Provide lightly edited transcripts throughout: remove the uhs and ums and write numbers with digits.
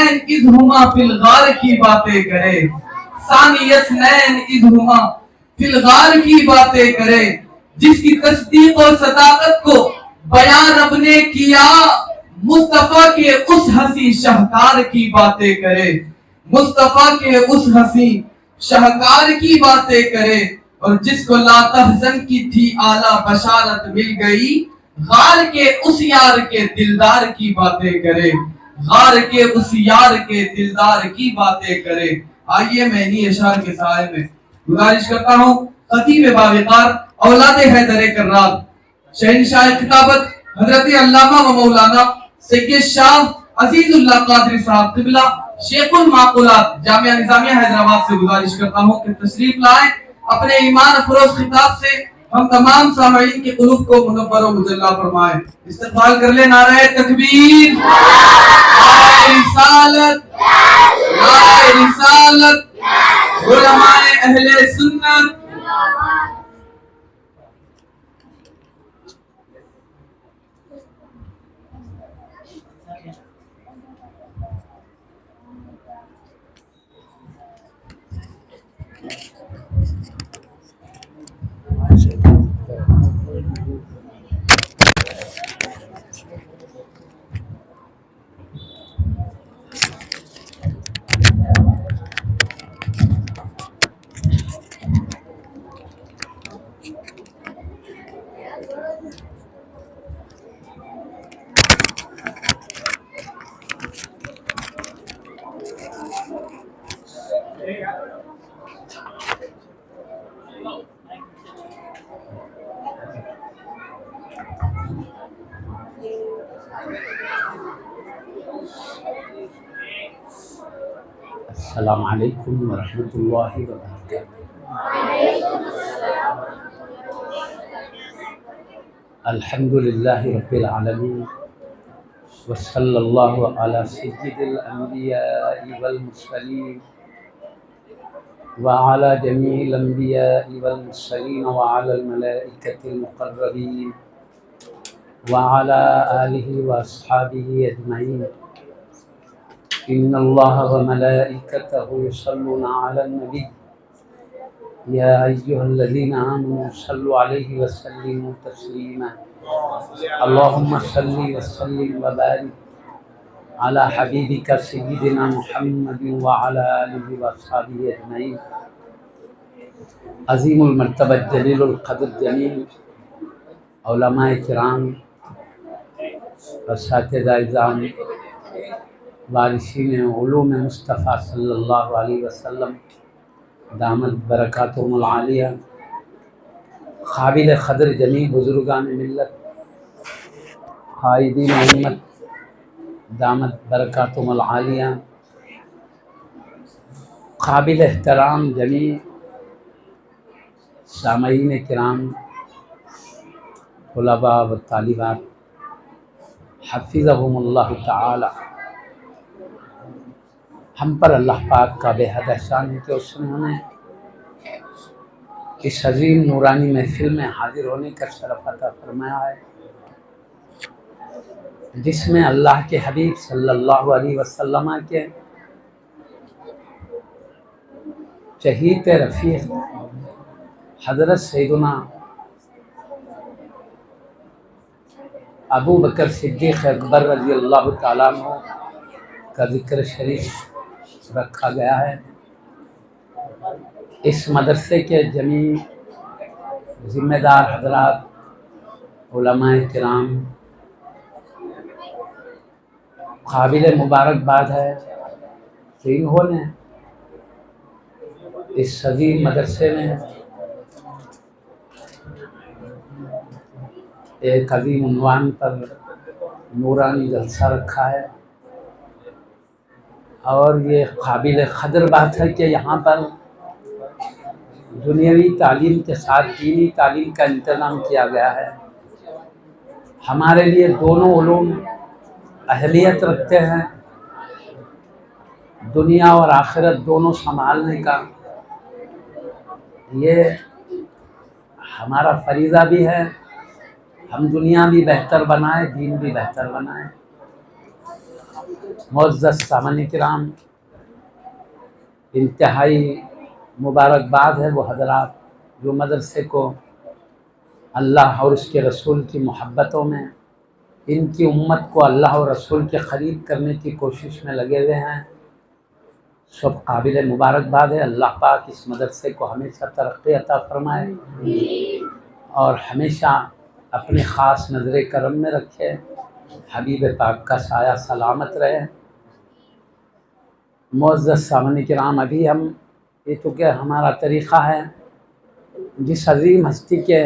اثنین اذ ہما فی الغار کی باتیں کرے، ثانی اثنین اذ ہما فی الغار کی باتیں کرے، جس کی تصدیق اور صداقت کو بیان رب نے کیا، مصطفیٰ کے اس حسین شہکار کی باتیں کرے، مصطفیٰ کے اس حسین شہکار کی باتیں کرے، اور جس کو لا تحزن کی تھی اعلیٰ بشارت مل گئی، غار کے اس یار کے دلدار کی باتیں کرے، غار کے اس یار کے دلدار کی باتیں کرے۔ آئیے میں انہی اشعار کے سائے میں گزارش کرتا ہوں خطیب باوقار اولاد حیدر کرار شہنشاہ خطابت حضرت علامہ و مولانا سید شاہ عزیز اللہ قادری صاحب قبلہ شیخ المعقولات جامعہ نظامیہ حیدرآباد سے گزارش کرتا ہوں کہ تشریف لائیں، اپنے ایمان افروز خطاب سے ہم تمام سامعین کے قلوب کو منور و مجلہ فرمائیں۔ استقبال کر لیں نعرہ تکبیر، نعرہ رسالت، نعرہ رسالت، علماء اہل سنت۔ السلام علیکم ورحمۃ اللہ وبرکاتہ۔ الحمد للہ رب العالمین، وصلی اللہ علی سید الانبیاء والمرسلین، وعلی جمیع الانبیاء والمرسلین، وعلی الملائکۃ المقربین، وعلی آلہ واصحابہ اجمعین۔ ان اللہ وملائکتہ یصلون علی النبی یا ایھا الذین آمنوا صلوا علیہ وسلموا تسلیما۔ اللہم صل وسلم وبارک علی حبیبک سیدنا محمد وعلی آلہ واصحابہ اجمعین۔ عظیم المرتبہ جلیل القدر جمیل علماء کرام، اساتذہ اعزام، وارثین علوم مصطفیٰ صلی اللہ علیہ وسلم دامت برکاتہم العالیہ، قابل قدر جمیع بزرگان ملت، قائدین امت دامت برکاتہم العالیہ، قابل احترام جمیع سامعین کرام، طلباء و طالبات، حفظہم اللہ تعالی۔ ہم پر اللہ پاک کا بے حد احسان ہے کہ اس نے ہمیں اس عظیم نورانی محفل میں حاضر ہونے کا شرف عطا فرمایا ہے، جس میں اللہ کے حبیب صلی اللہ علیہ وسلم کے چہیت رفیق حضرت سیدنا ابو بکر صدیق اکبر رضی اللہ تعالیٰ عنہ کا ذکر شریف رکھا گیا ہے۔ اس مدرسے کے جمیع ذمہ دار حضرات، علماء کرام، قابل مبارکباد ہے کہ انہوں نے اس عظیم مدرسے میں ایک عظیم عنوان پر نورانی جلسہ رکھا ہے، اور یہ قابل قدر بات ہے کہ یہاں پر دنیاوی تعلیم کے ساتھ دینی تعلیم کا انتظام کیا گیا ہے۔ ہمارے لیے دونوں علوم اہلیت رکھتے ہیں، دنیا اور آخرت دونوں سنبھالنے کا یہ ہمارا فریضہ بھی ہے۔ ہم دنیا بھی بہتر بنائیں، دین بھی بہتر بنائیں۔ معزز سامعین کرام، انتہائی مبارکباد ہے وہ حضرات جو مدرسے کو اللہ اور اس کے رسول کی محبتوں میں ان کی امت کو اللہ اور رسول کے قریب کرنے کی کوشش میں لگے ہوئے ہیں۔ سب قابل مبارکباد ہے۔ اللہ پاک اس مدرسے کو ہمیشہ ترقی عطا فرمائے اور ہمیشہ اپنے خاص نظر کرم میں رکھے، حبیب پاک کا سایہ سلامت رہے۔ معزز سامعین کرام، ابھی ہم یہ چونکہ ہمارا طریقہ ہے جس عظیم ہستی کے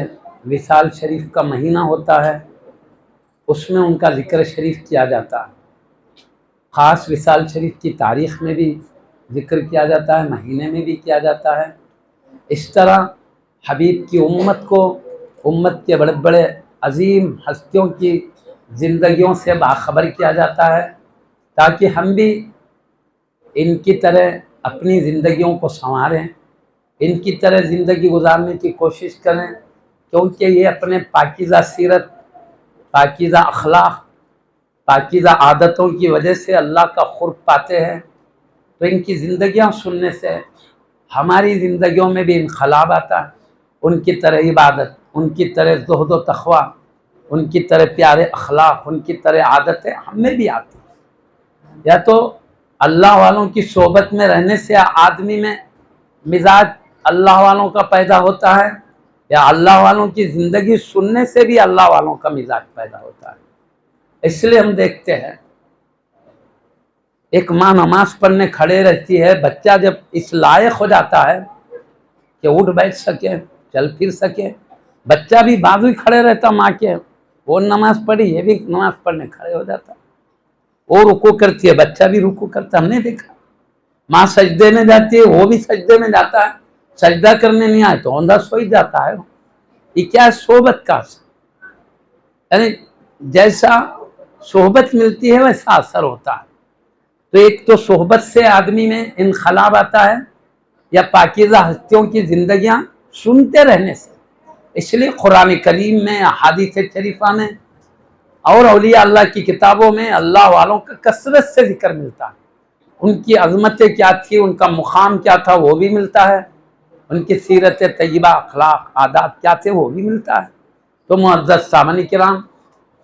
وصال شریف کا مہینہ ہوتا ہے اس میں ان کا ذکر شریف کیا جاتا ہے، خاص وصال شریف کی تاریخ میں بھی ذکر کیا جاتا ہے، مہینے میں بھی کیا جاتا ہے۔ اس طرح حبیب کی امت کو، امت کے بڑے بڑے عظیم ہستیوں کی زندگیوں سے باخبر کیا جاتا ہے تاکہ ہم بھی ان کی طرح اپنی زندگیوں کو سنواریں، ان کی طرح زندگی گزارنے کی کوشش کریں، کیونکہ یہ اپنے پاکیزہ سیرت، پاکیزہ اخلاق، پاکیزہ عادتوں کی وجہ سے اللہ کا قرب پاتے ہیں۔ تو ان کی زندگیاں سننے سے ہماری زندگیوں میں بھی انقلاب آتا ہے، ان کی طرح عبادت، ان کی طرح زہد و تقویٰ، ان کی طرح پیارے اخلاق، ان کی طرح عادتیں ہم میں بھی آتی ہیں۔ یا تو اللہ والوں کی صحبت میں رہنے سے آدمی میں مزاج اللہ والوں کا پیدا ہوتا ہے، یا اللہ والوں کی زندگی سننے سے بھی اللہ والوں کا مزاج پیدا ہوتا ہے۔ اس لیے ہم دیکھتے ہیں ایک ماں نماز پڑھنے کھڑے رہتی ہے، بچہ جب اس لائق ہو جاتا ہے کہ اٹھ بیٹھ سکے، چل پھر سکے، بچہ بھی بازو ہی کھڑے رہتا ماں کے، وہ نماز پڑھی یہ بھی نماز پڑھنے کھڑے ہو جاتا، وہ رکوع کرتی ہے بچہ بھی رکوع کرتا، ہم نے دیکھا۔ ماں سجدے میں جاتی ہے وہ بھی سجدے میں جاتا ہے، سجدہ کرنے نہیں آئے تو اوندھا سوئی جاتا ہے۔ یہ کیا ہے؟ صحبت کا اثر، یعنی جیسا صحبت ملتی ہے ویسا اثر ہوتا ہے۔ تو ایک تو صحبت سے آدمی میں انقلاب آتا ہے، یا پاکیزہ ہستیوں کی زندگیاں سنتے رہنے سے۔ اس لیے قرآن کریم میں، احادیث شریفہ میں اور اولیاء اللہ کی کتابوں میں اللہ والوں کا کثرت سے ذکر ملتا ہے، ان کی عظمتیں کیا تھی، ان کا مقام کیا تھا وہ بھی ملتا ہے، ان کی سیرت طیبہ، اخلاق، عادات کیا تھے وہ بھی ملتا ہے۔ تو معزز سامعین کرام،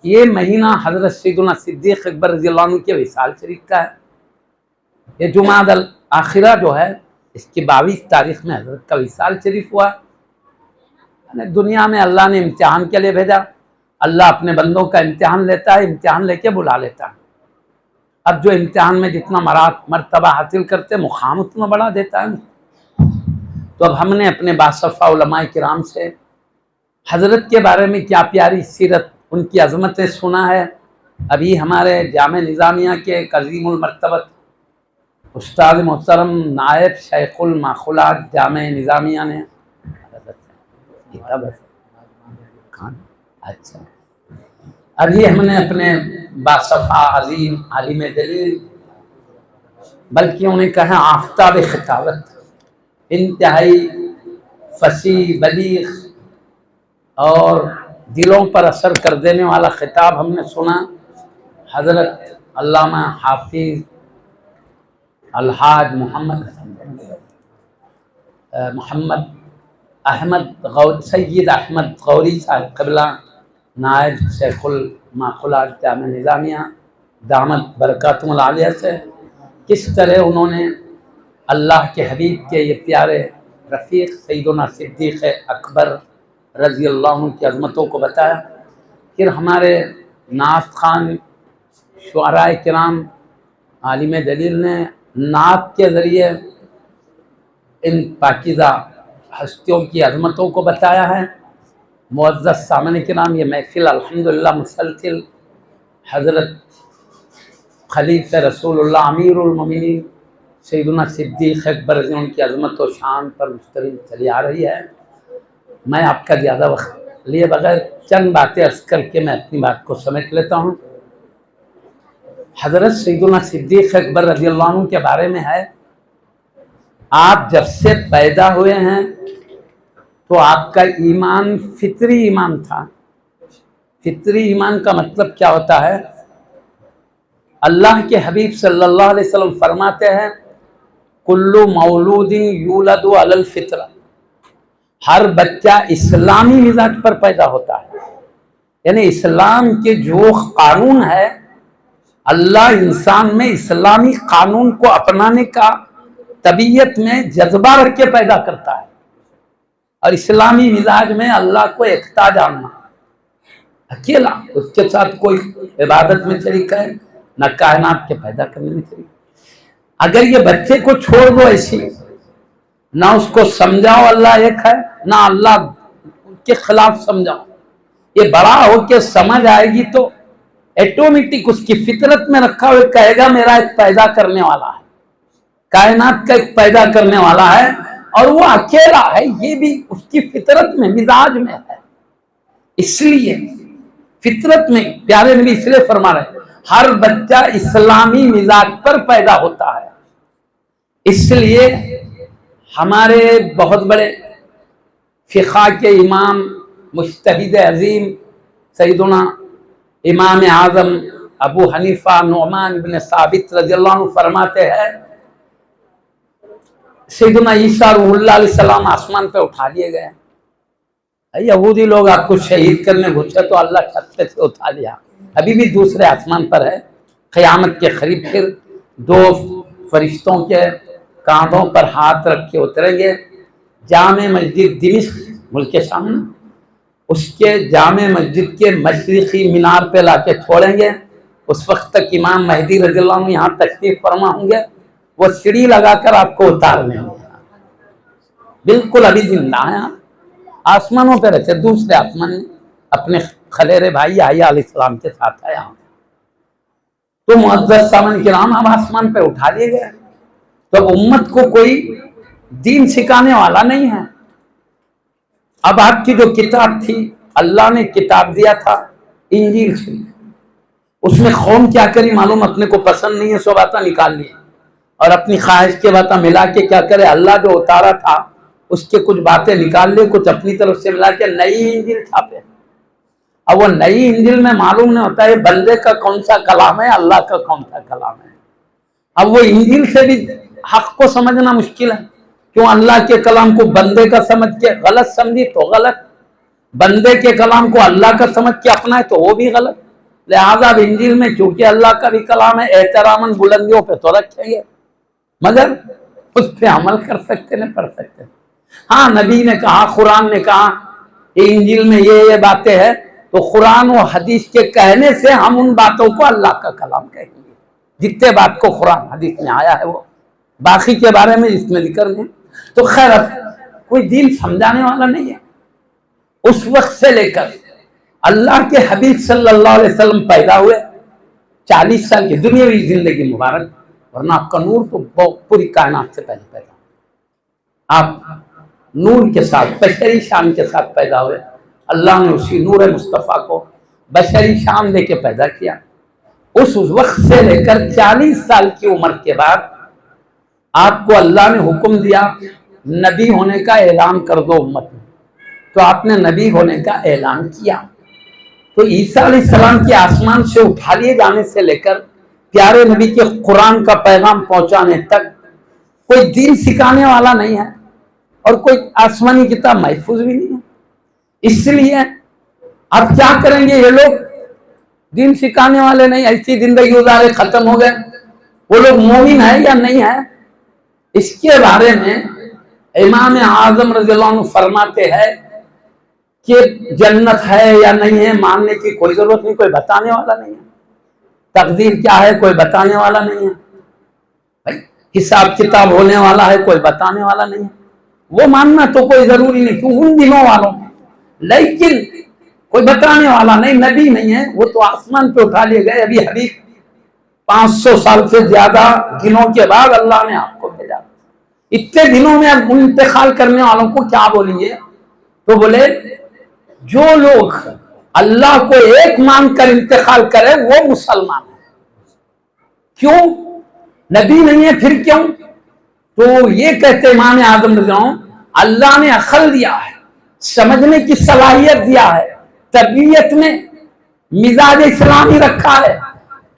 یہ مہینہ حضرت سیدنا صدیق اکبر رضی اللہ عنہ کے وصال شریف کا ہے۔ یہ جمعہ الآخرہ جو ہے اس کی 22 تاریخ میں حضرت کا وصال شریف ہوا۔ یعنی دنیا میں اللہ نے امتحان کے لیے بھیجا، اللہ اپنے بندوں کا امتحان لیتا ہے، امتحان لے کے بلا لیتا ہے۔ اب جو امتحان میں جتنا مرتبہ حاصل کرتے مقام اتنا بڑا دیتا ہے۔ تو اب ہم نے اپنے باصفا علماء کرام سے حضرت کے بارے میں کیا پیاری سیرت، ان کی عظمتیں سنا ہے۔ ابھی ہمارے جامع نظامیہ کے ایک عظیم المرتبت استاد محترم نائب شیخ الماخولات جامع نظامیہ نے اچھا ابھی ہم نے اپنے باصفا عظیم عالم دلیل، بلکہ انہیں کہا آفتاب خطابت، انتہائی فصیح، بلیغ اور دلوں پر اثر کر دینے والا خطاب ہم نے سنا۔ حضرت علامہ حافظ الحاج محمد احمد سید احمد غوری صاحب قبلہ نائب شیخ الماخولات جامع نظامیہ دامت برکاتہم العالیہ سے کس طرح انہوں نے اللہ کے حبیب کے یہ پیارے رفیق سیدنا صدیق اکبر رضی اللہ عنہ کی عظمتوں کو بتایا۔ پھر ہمارے نعت خوان، شعراء کرام، عالم دلیل نے نعت کے ذریعے ان پاکیزہ ہستیوں کی عظمتوں کو بتایا ہے۔ معزز سامعین کرام، یہ محفل الحمدللہ مسلسل حضرت خلیفہ رسول اللہ امیر المومنین سیدنا صدیق اکبر رضی اللہ عنہ کی عظمت و شان پر مشتمل چلی آ رہی ہے۔ میں آپ کا زیادہ وقت لیے بغیر چند باتیں عرض کر کے میں اپنی بات کو سمیٹ لیتا ہوں۔ حضرت سیدنا صدیق اکبر رضی اللہ عنہ کے بارے میں ہے، آپ جب سے پیدا ہوئے ہیں تو آپ کا ایمان فطری ایمان تھا۔ فطری ایمان کا مطلب کیا ہوتا ہے؟ اللہ کے حبیب صلی اللہ علیہ وسلم فرماتے ہیں کلو مولود یولد علی الفطرہ، ہر بچہ اسلامی مزاج پر پیدا ہوتا ہے، یعنی اسلام کے جو قانون ہے اللہ انسان میں اسلامی قانون کو اپنانے کا طبیعت میں جذبہ رکھ کے پیدا کرتا ہے، اور اسلامی مزاج میں اللہ کو ایکتا جاننا، اکیلا، اس کے ساتھ کوئی عبادت میں شریک ہے نہ کائنات کے پیدا کرنے میں شریک۔ اگر یہ بچے کو چھوڑ دو ایسی، نہ اس کو سمجھاؤ اللہ ایک ہے، نہ اللہ کے خلاف سمجھاؤ، یہ بڑا ہو کے سمجھ آئے گی تو ایٹومیٹک اس کی فطرت میں رکھا ہوئے کہے گا میرا ایک پیدا کرنے والا ہے، کائنات کا ایک پیدا کرنے والا ہے، اور وہ اکیلا ہے، یہ بھی اس کی فطرت میں مزاج میں ہے۔ اس لیے فطرت میں پیارے نبی اس لیے فرما رہے ہیں ہر بچہ اسلامی مزاج پر پیدا ہوتا ہے۔ اس لیے ہمارے بہت بڑے فقہ کے امام مجتہد عظیم سیدنا امام اعظم ابو حنیفہ نعمان بن ثابت رضی اللہ عنہ فرماتے ہیں سیدنا عیسیٰ روح اللہ علیہ السلام آسمان پہ اٹھا لیے گئے، یہودی لوگ آپ کو شہید کرنے گھسے تو اللہ چھت پہ سے اٹھا لیا، ابھی بھی دوسرے آسمان پر ہے، قیامت کے قریب پھر دو فرشتوں کے کاندھوں پر ہاتھ رکھ کے اتریں گے، جامع مسجد دمشق ملک شام، اس کے جامع مسجد کے مشرقی مینار پہ لا کے چھوڑیں گے، اس وقت تک امام مہدی رضی اللہ عنہ یہاں تشریف فرما ہوں گے، وہ سیڑھی لگا کر آپ کو اتارنے ہوں گے، بالکل ابھی زندہ ہیں، آسمانوں پہ رہتے، دوسرے آسمان میں اپنے خلیرے بھائی یحییٰ علیہ السلام کے ساتھ ہے یہاں۔ تو معزز سامعین کرام اب آسمان پہ اٹھا لیے گئے، تو امت کو کوئی دین سکھانے والا نہیں ہے۔ اب آپ کی جو کتاب تھی، اللہ نے کتاب دیا تھا انجیل شریف، اس میں قوم کیا کری معلوم، اپنے کو پسند نہیں ہے سو باتیں نکال لی اور اپنی خواہش کے باتیں ملا کے کیا کرے، اللہ جو اتارا تھا اس کے کچھ باتیں نکال لے، کچھ اپنی طرف سے ملا کے نئی انجیل چھاپے۔ اب وہ نئی انجیل میں معلوم نہیں ہوتا ہے بندے کا کون سا کلام ہے، اللہ کا کون سا کلام ہے۔ اب وہ انجیل سے بھی حق کو سمجھنا مشکل ہے، کیوں اللہ کے کلام کو بندے کا سمجھ کے غلط سمجھی تو غلط، بندے کے کلام کو اللہ کا سمجھ کے اپنا ہے تو وہ بھی غلط، لہذا اب انجیل میں چونکہ اللہ کا بھی کلام ہے احتراماً بلندیوں پہ تو رکھیں گے، مگر اس پہ عمل کر سکتے نہیں، پڑھ سکتے۔ ہاں نبی نے کہا، قرآن نے کہا انجیل میں یہ باتیں ہیں، تو قرآن و حدیث کے کہنے سے ہم ان باتوں کو اللہ کا کلام کہیں گے، جتنے بات کو قرآن حدیث میں آیا ہے وہ، باقی کے بارے میں اس میں ذکر نہیں۔ تو خیر اب کوئی دین سمجھانے والا نہیں ہے۔ اس وقت سے لے کر اللہ کے حبیب صلی اللہ علیہ وسلم پیدا ہوئے، 40 سال کی دنیاوی زندگی مبارک، ورنہ آپ کا نور تو پوری کائنات سے پہلے پیدا، آپ نور کے ساتھ بشری شان کے ساتھ پیدا ہوئے، اللہ نے اسی نور مصطفیٰ کو بشری شان دے کے پیدا کیا۔ اس وقت سے لے کر 40 سال کی عمر کے بعد آپ کو اللہ نے حکم دیا نبی ہونے کا اعلان کر دو امت میں، تو آپ نے نبی ہونے کا اعلان کیا۔ تو عیسیٰ علیہ السلام کی آسمان سے اٹھا لیے جانے سے لے کر پیارے نبی کے قرآن کا پیغام پہنچانے تک کوئی دین سکھانے والا نہیں ہے، اور کوئی آسمانی کتاب محفوظ بھی نہیں ہے۔ اس لیے اب کیا کریں گے، یہ لوگ دین سکھانے والے نہیں، ایسی زندگی گزارے ختم ہو گئے، وہ لوگ مومن ہیں یا نہیں ہیں، اس کے بارے میں امام اعظم رضی اللہ عنہ فرماتے ہیں کہ جنت ہے یا نہیں ہے ماننے کی کوئی ضرورت نہیں، کوئی بتانے والا نہیں ہے، تقدیر کیا ہے کوئی بتانے والا نہیں ہے، حساب کتاب ہونے والا ہے کوئی بتانے والا نہیں ہے، وہ ماننا تو کوئی ضروری نہیں کیوں ان دنوں والوں میں، لیکن کوئی بتانے والا نہیں، نبی نہیں ہے، وہ تو آسمان پہ اٹھا لیے گئے، ابھی حبیب 500 سال سے زیادہ دنوں کے بعد اللہ نے آپ کو بھیجا، اتنے دنوں میں اب انتقال کرنے والوں کو کیا بولیں گے، تو بولے جو لوگ اللہ کو ایک مان کر انتقال کرے وہ مسلمان ہے۔ کیوں؟ نبی نہیں ہے پھر کیوں؟ تو یہ کہتے امام اعظم رضی اللہ عنہ اللہ نے عقل دیا ہے، سمجھنے کی صلاحیت دیا ہے، طبیعت میں مزاج اسلامی رکھا ہے،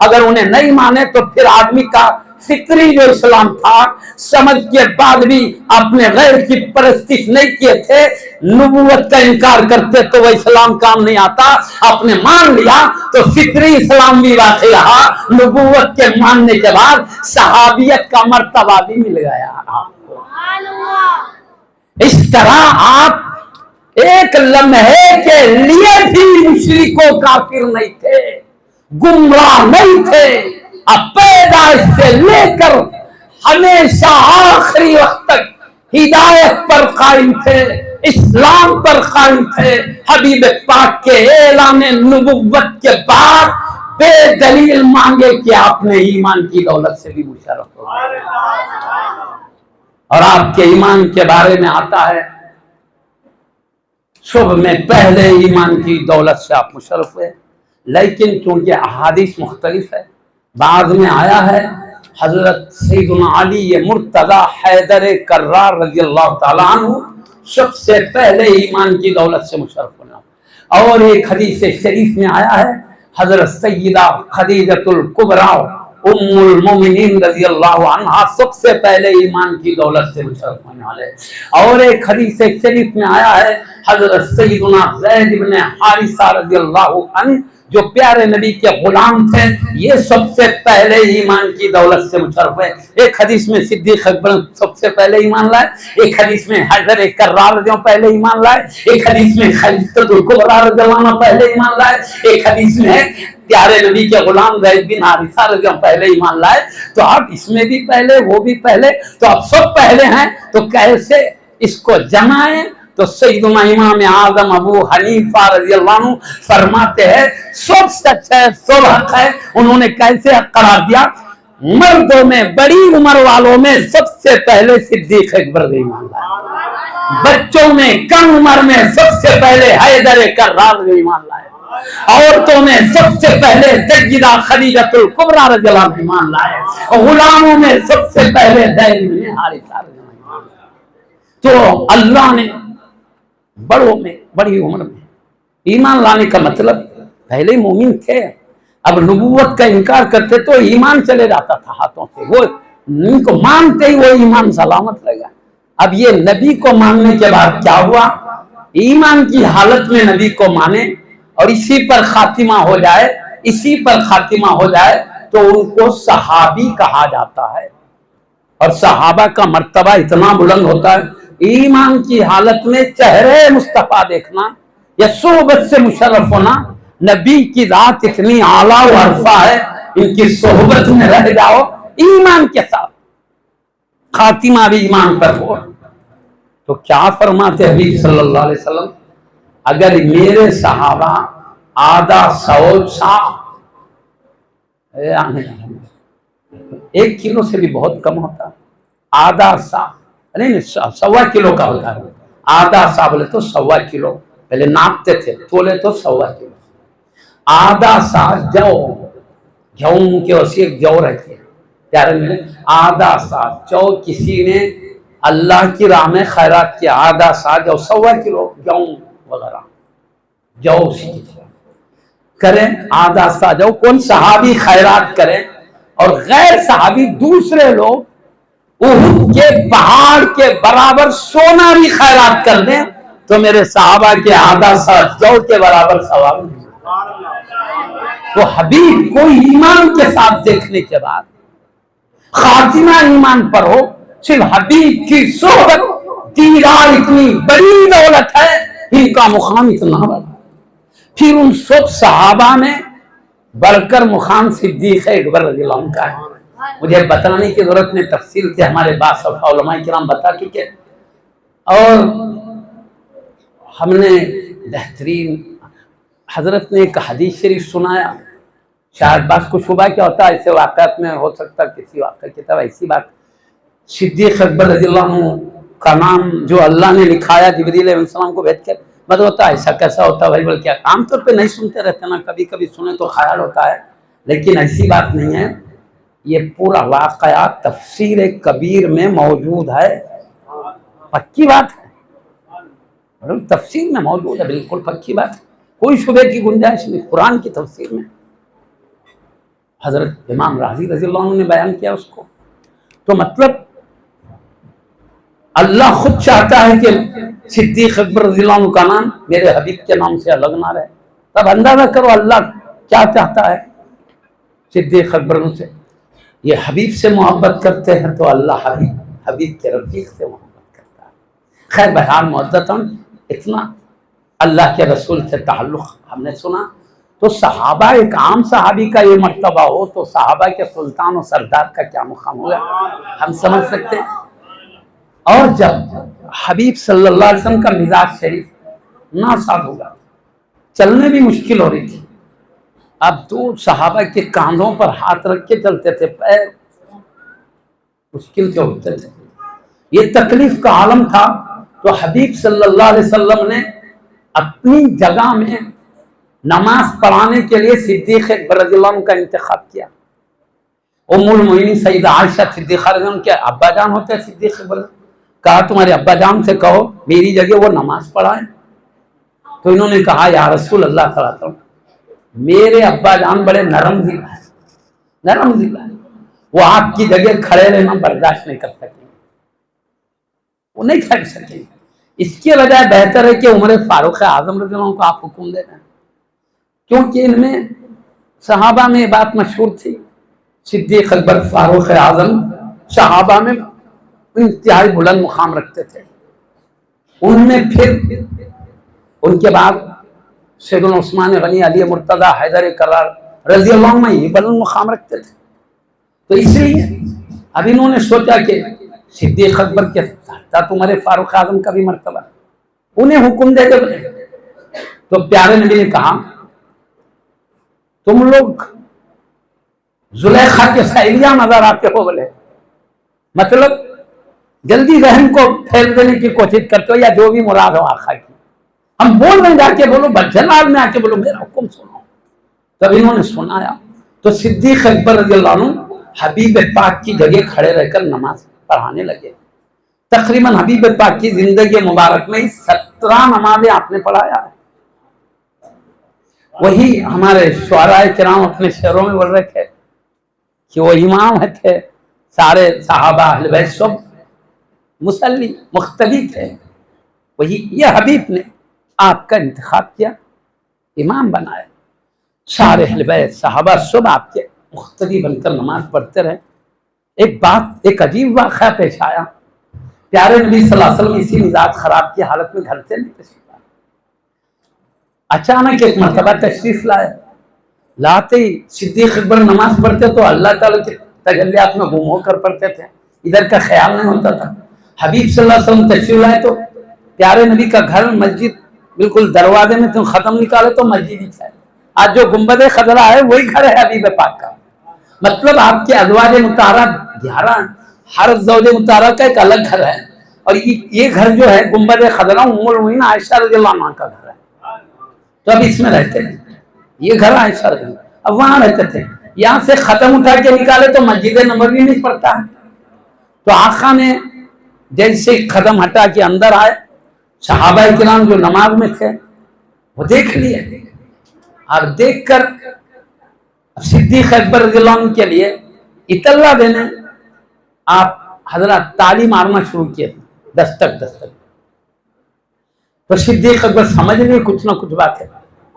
اگر انہیں نہیں مانے تو پھر آدمی کا فطری جو اسلام تھا، سمجھ کے بعد بھی اپنے غیر کی پرستش نہیں کیے تھے، نبوت کا انکار کرتے تو وہ اسلام کام نہیں آتا۔ آپ نے مان لیا تو فطری اسلام بھی واقع رہا، نبوت کے ماننے کے بعد صحابیت کا مرتبہ بھی مل گیا آپ کو۔ اس طرح آپ ایک لمحے کے لیے بھی مشرکوں کافر نہیں تھے، گمراہ نہیں تھے، اب پیدائش سے لے کر ہمیشہ آخری وقت تک ہدایت پر قائم تھے، اسلام پر قائم تھے۔ حبیب پاک کے اعلان نبوت کے بعد بے دلیل مانگے کہ آپ نے ایمان کی دولت سے بھی مشرف ہو گئے۔ اور آپ کے ایمان کے بارے میں آتا ہے صبح میں پہلے ایمان کی دولت سے آپ مشرف ہوئے، لیکن چونکہ احادیث مختلف ہے، بعض میں آیا ہے حضرت سیدنا علی مرتضی حیدر کرار رضی اللہ تعالیٰ عنہ سب سے پہلے ایمان کی دولت سے مشرف ہونا، اور ایک حدیث شریف میں آیا ہے حضرت سیدہ خدیجۃ الکبریٰ ام المومنین رضی اللہ عنہا سب سے پہلے ایمان کی دولت سے مشرف ہونے والے، اور ایک حدیث شریف میں آیا ہے حضرت سیدنا زید بن حارثہ رضی اللہ عنہ جو پیارے نبی کے غلام تھے، یہ سب سے پہلے ایمان کی دولت سے مشرف ہوئے۔ ایک حدیث میں صدیق اکبر سب سے پہلے ایمان لائے، ایک حدیث میں حیدر کرار رضی اللہ پہلے ایمان لائے، ایک حدیث میں خدیجۃ الکبریٰ رضی اللہ عنہ پہلے ایمان لائے، ایک حدیث میں پیارے نبی کے غلام زید بن حارثہ رضی اللہ عنہ پہلے ایمان لائے۔ تو آپ اس میں بھی پہلے، وہ بھی پہلے، تو آپ سب پہلے ہیں، تو کیسے اس کو جمائیں؟ تو سیدنا امام اعظم ابو حنیفہ رضی اللہ عنہ فرماتے ہیں سب سچ ہے، سب حق ہے۔ انہوں نے کیسے حق قرار دیا؟ مردوں میں بڑی عمر والوں میں سب سے پہلے صدیق اکبر ایمان لائے، بچوں میں کم عمر میں سب سے پہلے حیدر کرار ایمان لائے، عورتوں میں سب سے پہلے سیدہ خدیجۃ الکبریٰ رضی اللہ عنہ ایمان لائے، غلاموں میں سب سے پہلے زید بن حارثہ رضی اللہ عنہ۔ تو اللہ نے بڑوں میں، بڑی عمر میں ایمان لانے کا مطلب پہلے مومن تھے، اب نبوت کا انکار کرتے تو ایمان چلے جاتا تھا ہاتھوں سے، وہ ان کو مانتے ہی وہ ایمان سلامت رہ گیا۔ اب یہ نبی کو ماننے کے بعد کیا ہوا؟ ایمان کی حالت میں نبی کو مانے اور اسی پر خاتمہ ہو جائے، اسی پر خاتمہ ہو جائے تو ان کو صحابی کہا جاتا ہے، اور صحابہ کا مرتبہ اتنا بلند ہوتا ہے۔ ایمان کی حالت میں چہرے مصطفیٰ دیکھنا یا صحبت سے مشرف ہونا، نبی کی ذات اتنی اعلیٰ و عرفہ ہے، ان کی صحبت میں رہ جاؤ ایمان کے ساتھ، خاتمہ بھی ایمان پر ہو۔ تو کیا فرماتے حبیب صلی اللہ علیہ وسلم؟ اگر میرے صحابہ آدھا سو سا، 1 کلو سے بھی بہت کم ہوتا، آدھا سا نہیں 1.25 کلو کا ہوتا ہے، آدھا سا بولے تو 1.25 کلو، پہلے ناپتے تھے، تولے تو 1.25 کلو، آدھا سا جو گیہوں کے وسیع ایک جو رہتے ہیں پیارے ملے، آدھا سا جو کسی نے اللہ کی راہ میں خیرات کیا، آدھا سا جو 1.25 کلو گیہوں وغیرہ جو اسی کی طرح کریں، آدھا سا جو کون صحابی خیرات کریں، اور غیر صحابی دوسرے لوگ احد کے پہاڑ کے برابر سونا بھی خیرات کر دیں تو میرے صحابہ کے آدھا سا جو کے برابر ثواب نہیں۔ تو حبیب کو ایمان کے ساتھ دیکھنے کے بعد خاتمہ ایمان پر ہو، صرف حبیب کی صحبت دیدار اتنی بڑی دولت ہے، ان کا مقام اتنا بڑا، پھر ان سب صحابہ میں بڑھ کر مقام صدیق اکبر رضی اللہ عنہ کا ہے۔ مجھے بتانے کی ضرورت نہیں، تفصیل سے ہمارے باصفہ علماء کرام بتا چکے، اور ہم نے بہترین حضرت نے ایک حدیث شریف سنایا، شاید بعض کو شبہ کیا ہوتا ہے ایسے واقعات میں، ہو سکتا کسی واقعہ کی طرح ایسی بات، صدیق اکبر رضی اللہ عنہ کا نام جو اللہ نے لکھایا جبریل علیہ السلام کو بھیج کر، مطلب ہوتا ہے ایسا کیسا ہوتا ہے بھائی، بلکہ عام طور پہ نہیں سنتے رہتے نا، کبھی کبھی سنیں تو خیال ہوتا ہے، لیکن ایسی بات نہیں ہے، یہ پورا واقعہ تفسیر کبیر میں موجود ہے، پکی بات ہے، تفسیر میں موجود ہے، بالکل پکی بات ہے، کوئی شبہ کی گنجائش نہیں، قرآن کی تفسیر میں۔ حضرت امام راضی رضی اللہ عنہ نے بیان کیا اس کو. تو مطلب اللہ خود چاہتا ہے کہ صدیق اکبر رضی اللہ عنہ کا نام میرے حبیب کے نام سے الگ نہ رہے. تب اندازہ کرو اللہ کیا چاہتا ہے صدیق اکبر سے. یہ حبیب سے محبت کرتے ہیں تو اللہ حبیب کے رفیق سے محبت کرتا ہے. خیر بہرحال معززاً اتنا اللہ کے رسول سے تعلق ہم نے سنا. تو صحابہ ایک عام صحابی کا یہ مرتبہ ہو تو صحابہ کے سلطان و سردار کا کیا مقام ہوگا ہم سمجھ سکتے ہیں. اور جب حبیب صلی اللہ علیہ وسلم کا مزاج شریف ناساز ہوگا, چلنے بھی مشکل ہو رہی تھی. اب دو صحابہ کے کاندھوں پر ہاتھ رکھ کے چلتے تھے, پیر مشکل سے اٹھتے تھے. یہ تکلیف کا عالم تھا. تو حبیب صلی اللہ علیہ وسلم نے اپنی جگہ میں نماز پڑھانے کے لیے صدیق اکبر رضی اللہ عنہ کا انتخاب کیا. ام المؤمنین سیدہ عائشہ صدیقہ رضی اللہ عنہ کے ابا جان ہوتے ہیں صدیق اکبر. کہا تمہارے ابا جان سے کہو میری جگہ وہ نماز پڑھائیں. تو انہوں نے کہا یا رسول اللہ صلی اللہ علیہ وسلم میرے ابا جان بڑے نرم دل ہے, وہ آپ کی جگہ کھڑے رہنا برداشت نہیں کر سکیں, وہ نہیں کھڑ سکیں. اس کے بجائے بہتر ہے کہ عمر فاروق اعظم رضی اللہ عنہ کو آپ حکم دے دیں, کیونکہ ان میں صحابہ میں یہ بات مشہور تھی. صدیق اکبر فاروق اعظم صحابہ میں انتہائی بلند مقام رکھتے تھے. ان میں پھر ان کے بعد سیدنا عثمان غنی, علی مرتضیٰ, حیدر کرار رضی اللہ عنہ یہ بلند مقام رکھتے تھے. تو اس لیے اب انہوں نے سوچا کہ صدیق اکبر کے ساتھ عمر فاروق اعظم کا بھی مرتبہ, انہیں حکم دے دے. تو پیارے نبی نے کہا تم لوگ زلیخا کے سہیلیاں نظر آتے ہو, بولے مطلب جلدی ذہن کو پھیل دینے کی کوشش کرتے ہو یا جو بھی مراد ہو آقا کی. ہم بول رہے ہیں جا کے بولو, جلال میں آ کے بولو میرا حکم سنو. تب انہوں نے سنایا تو صدیق اکبر رضی اللہ عنہ حبیب پاک کی جگہ کھڑے رہ کر نماز پڑھانے لگے. تقریباً حبیب پاک کی زندگی مبارک میں 17 نمازیں آپ نے پڑھایا ہے. وہی ہمارے شعراء کرام اپنے شعروں میں بول رہے تھے کہ وہ امام تھے, سارے صحابہ اہل بیت سب مصلی مقتدی تھے. وہی یہ حبیب نے آپ کا انتخاب کیا, امام بنایا. سارے اہل بیت صحابہ سب آپ کے مقتدی بن کر نماز پڑھتے رہے. ایک عجیب واقعہ پیش آیا. پیارے نبی صلی اللہ علیہ وسلم اسی مزاج خراب کی حالت میں گھر سے نہیں تشریف لائے. اچانک ایک مرتبہ تشریف لاتے ہی صدیق اکبر نماز پڑھتے تو اللہ تعالیٰ کے تجلیات میں گم ہو کر پڑھتے تھے, ادھر کا خیال نہیں ہوتا تھا. حبیب صلی اللہ علیہ وسلم تشریف لائے تو پیارے نبی کا گھر مسجد بالکل دروازے میں تم ختم نکالے تو مسجد ہی ہے. آج جو گنبد خضرا ہے وہی گھر ہے حبیب پاک کا. مطلب آپ کے ازواج مطہرہ 11 ہر زوج مطہرہ کا ایک الگ گھر ہے, اور یہ گھر جو ہے گنبد خضرا ام المؤمنین عائشہ رضی اللہ عنہا کا گھر ہے. تو اب اس میں رہتے ہیں, یہ گھر عائشہ رضی اللہ, اب وہاں رہتے تھے. یہاں سے ختم اٹھا کے نکالے تو مسجد نبوی نہیں پڑتا ہے. تو آقا نے جیسے قدم ہٹا کے اندر آئے, صحابہ کرام جو نماز میں تھے وہ دیکھ لیے, اور دیکھ کر صدیق اکبر رضی اللہ عنہ کے لیے اطلاع دینے آپ حضرات تالی مارنا شروع کیے, دستک. تو صدیق اکبر سمجھ لیے کچھ نہ کچھ بات ہے.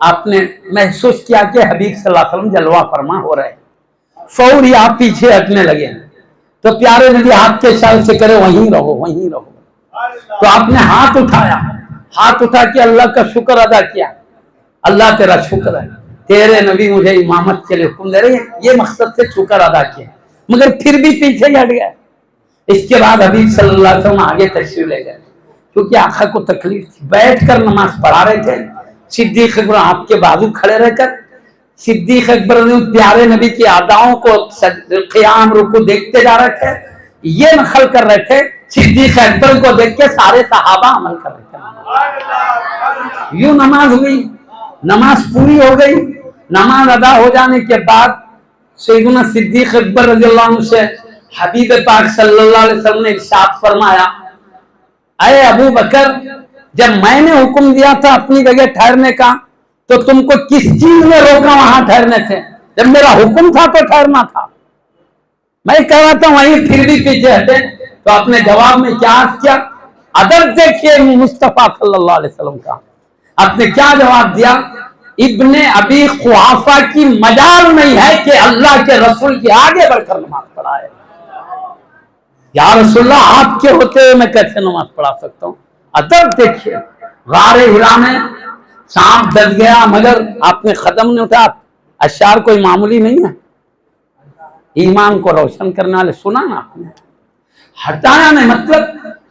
آپ نے محسوس کیا کہ حبیب صلی اللہ علیہ وسلم جلوہ فرما ہو رہے ہیں, فوری آپ پیچھے ہٹنے لگے. تو پیارے نبی ہاتھ کے اشارے سے کرے وہیں رہو. تو آپ نے ہاتھ اٹھایا, ہاتھ اٹھا کے اللہ کا شکر ادا کیا. اللہ تیرا شکر ہے, تیرے نبی مجھے امامت کے لیے حکم دے رہے ہیں, یہ مقصد سے شکر ادا کیا. مگر پھر بھی پیچھے ہٹ گیا. اس کے بعد حبیب صلی اللہ علیہ وسلم آگے تشریف لے گئے, کیونکہ آقا کو تکلیف تھی. بیٹھ کر نماز پڑھا رہے تھے. صدیق اکبر آپ کے بازو کھڑے رہ کر صدیق اکبر پیارے نبی کی اداؤں کو قیام رکوع دیکھتے جا رہے تھے. یہ نقل کر رہے تھے, صدیق اکبر کو دیکھ کے سارے صحابہ عمل کر رہے تھے. یوں نماز ہوئی, نماز پوری ہو گئی. نماز ادا ہو جانے کے بعد سیدنا صدیق اکبر رضی اللہ عنہ سے حبیب پاک صلی اللہ علیہ وسلم نے ارشاد فرمایا, اے ابو بکر, جب میں نے حکم دیا تھا اپنی جگہ ٹھہرنے کا تو تم کو کس چیز میں روکا وہاں ٹھہرنے سے؟ جب میرا حکم تھا تو ٹھہرنا تھا. میں کہہ رہا تھا وہیں پھر بھی پیچھے ہٹے. تو آپ نے جواب میں کیا عرض کیا؟ ادب دیکھیے مصطفیٰ صلی اللہ علیہ وسلم کا. آپ نے کیا جواب دیا؟ ابن ابی قحافہ کی مجال نہیں ہے کہ اللہ کے رسول کے آگے بڑھ کر نماز پڑھائے. یا رسول اللہ آپ کے ہوتے ہوئے میں کیسے نماز پڑھا سکتا ہوں؟ ادب دیکھیے. غار ہرا میں سانپ ڈس گیا مگر آپ نے قدم نہیں اٹھا. اشعار کوئی معمولی نہیں ہے. ایمان کو روشن کرنے والے سنا نا آپ نے. ہٹایا نہیں مطلب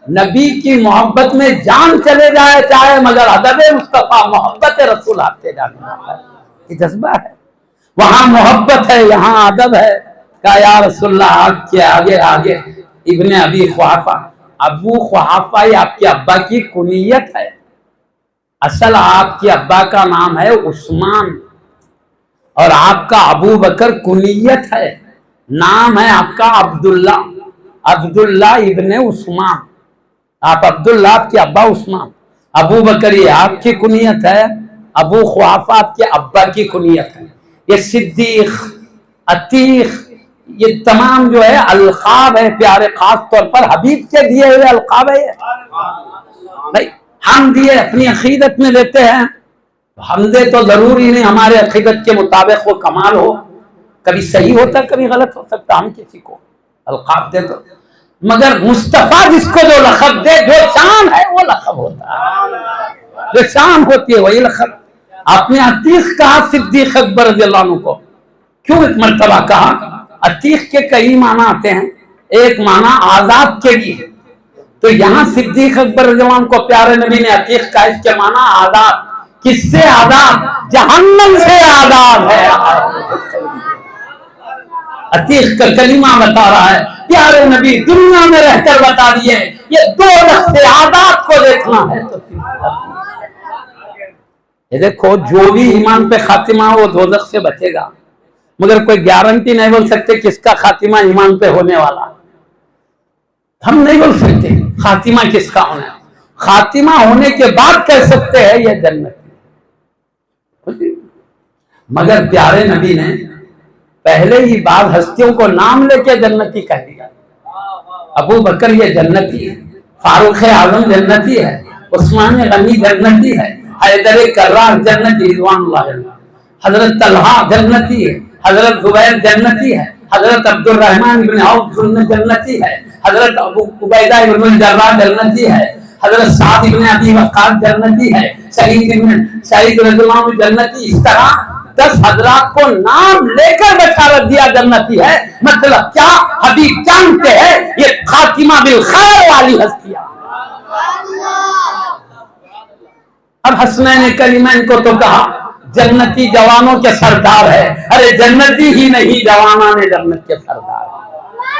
نبی کی محبت میں جان چلے جائے چاہے مگر ادب مصطفیٰ محبت رسول آتے جانے والا ہے. یہ جذبہ ہے. وہاں محبت ہے یہاں ادب ہے. کہا یا رسول اللہ آپ کے آگے آگے. ابن ابی قحافہ. ابو قحافہ یہ آپ کے ابا کی کنیت ہے. اصل آپ کے ابا کا نام ہے عثمان اور آپ کا ابو بکر کنیت ہے. نام ہے آپ کا عبداللہ. عبداللہ ابن عثمان. آپ عبداللہ آپ کے ابا عثمان. ابو بکر یہ آپ کی کنیت ہے. ابو قحافہ آپ کے ابا کی کنیت ہے. یہ صدیق عتیق یہ تمام جو ہے القاب ہے پیارے. خاص طور پر حبیب کے دیے ہوئے القاب ہے. بھائی ہم دیے اپنی عقیدت میں لیتے ہیں. ہم دے تو ضروری نہیں ہمارے عقیدت کے مطابق وہ کمال ہو. کبھی صحیح ہوتا کبھی غلط ہو سکتا. ہم کسی کو القاب دے تو مگر مصطفیٰ جس کو جو لقب دے جو شان ہے وہ لقب ہوتا ہے. جو شان ہوتی ہے وہی لقب. آپ نے عتیق کہا صدیق اکبر رضی اللہ عنہ کو. کیوں ایک مرتبہ کہا؟ عتیق کے کئی معنی آتے ہیں. ایک معنی آزاد کے لیے. تو یہاں صدیق اکبر رضی اللہ عنہ کو پیارے نبی نے عتیق کہا. اس کے معنی آزاد. کس سے آزاد؟ جہنم سے آزاد ہے. عتیق کا کلمہ بتا رہا ہے پیارے نبی دنیا میں رہ کر بتا دیے یہ دوزخ سے آزاد کو دیکھنا ہے. تو یہ دیکھو جو بھی ایمان پہ خاتمہ وہ دوزخ سے بچے گا مگر کوئی گارنٹی نہیں بول سکتے کس کا خاتمہ ایمان پہ ہونے والا. ہم نہیں بول سکتے خاتمہ کس کا ہونا ہے. خاتمہ ہونے کے بعد کہہ سکتے ہیں یہ جنت. مگر پیارے نبی نے پہلے ہی بعض ہستیوں کو نام لے کے جنتی کہہ دیا. ابو بکر یہ جنتی ہے. فاروق اعظم جنتی ہے. عثمان غنی جنتی ہے. حیدر کرار جنتی رضوان اللہ عنہ. حضرت طلحہ جنتی ہے. حضرت زبیر جنتی ہے. حضرت عبد الرحمن بن عوف جنتی ہے. حضرت ابو عبیدہ بن الجراح جنتی ہے. حضرت سعد بن ابی وقاص جنتی ہے. سعید رضی اللہ عنہ جنتی. اس طرح 10 حضرات کو نام لے کر بشارت دیا جنتی ہے. مطلب کیا؟ حبیب جانتے ہیں یہ خاتمہ بالخیر والی ہستیاں. اب حسنین کریمین کو تو کہا جنتی جوانوں کے سردار ہے. ارے جنتی ہی نہیں جوانان جنت کے سردار.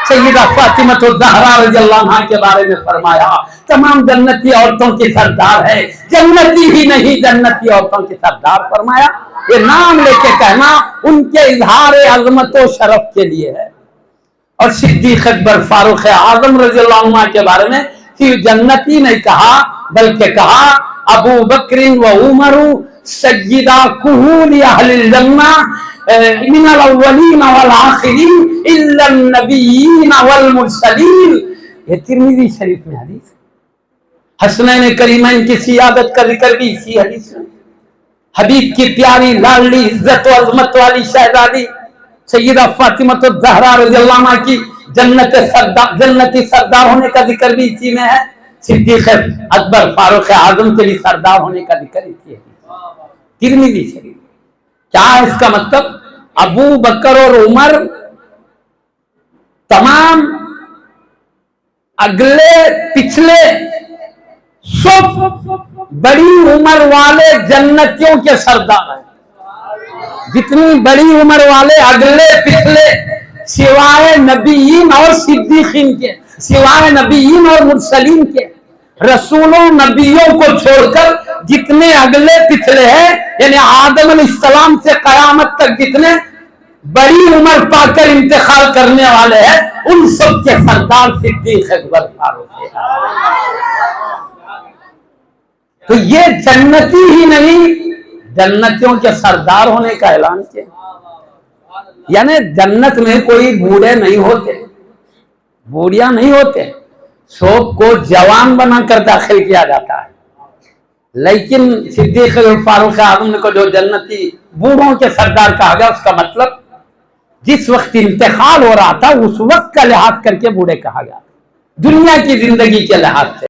سیدہ فاطمہ الزہرا رضی اللہ عنہا کے بارے میں فرمایا تمام جنتی عورتوں کی سردار ہے. جنتی ہی نہیں جنتی عورتوں کی سردار فرمایا. یہ نام لے کے کہنا ان کے اظہار عظمت و شرف کے لیے ہے. اور صدیق اکبر فاروق اعظم رضی اللہ عنہ کے بارے میں جنتی نہیں کہا بلکہ کہا ابو بکر و عمر سیدہ کہول اہل الجنہ من الاولین والآخرین الا النبیین والمرسلین. یہ ترمذی شریف میں حدیث ہے. حسنین کریمین کی سیادت کا ذکر بھی اسی حدیث میں. حبیب کی پیاری لاڈلی عزت و عظمت والی شہزادی سیدہ فاطمہ الزہرا رضی اللہ عنہا کی جنتی سردار ہونے کا ذکر بھی اسی میں ہے. صدیق اکبر فاروق اعظم کے لیے سردار ہونے کا ذکر اسی ہے. ترمذی شریف. کیا ہے اس کا مطلب؟ ابو بکر اور عمر تمام اگلے پچھلے سب بڑی عمر والے جنتیوں کے سردار ہیں. جتنی بڑی عمر والے اگلے پچھلے سوائے نبیین اور صدیقین کے سوائے نبیین اور مرسلین کے رسولوں نبیوں کو چھوڑ کر جتنے اگلے پچھلے ہیں یعنی آدم علیہ السلام سے قیامت تک جتنے بڑی عمر پا کر انتقال کرنے والے ہیں ان سب کے سردار صدیق اکبر فاروق. تو یہ جنتی ہی نہیں جنتیوں کے سردار ہونے کا اعلان کیا. یعنی جنت میں کوئی بوڑھے نہیں ہوتے، بوڑھیاں نہیں ہوتے، سب کو جوان بنا کر داخل کیا جاتا ہے. لیکن صدیق فاروق اعظم کو جو جنتی بوڑھوں کے سردار کہا گیا، اس کا مطلب جس وقت انتقال ہو رہا تھا اس وقت کا لحاظ کر کے بوڑھے کہا گیا، دنیا کی زندگی کے لحاظ سے.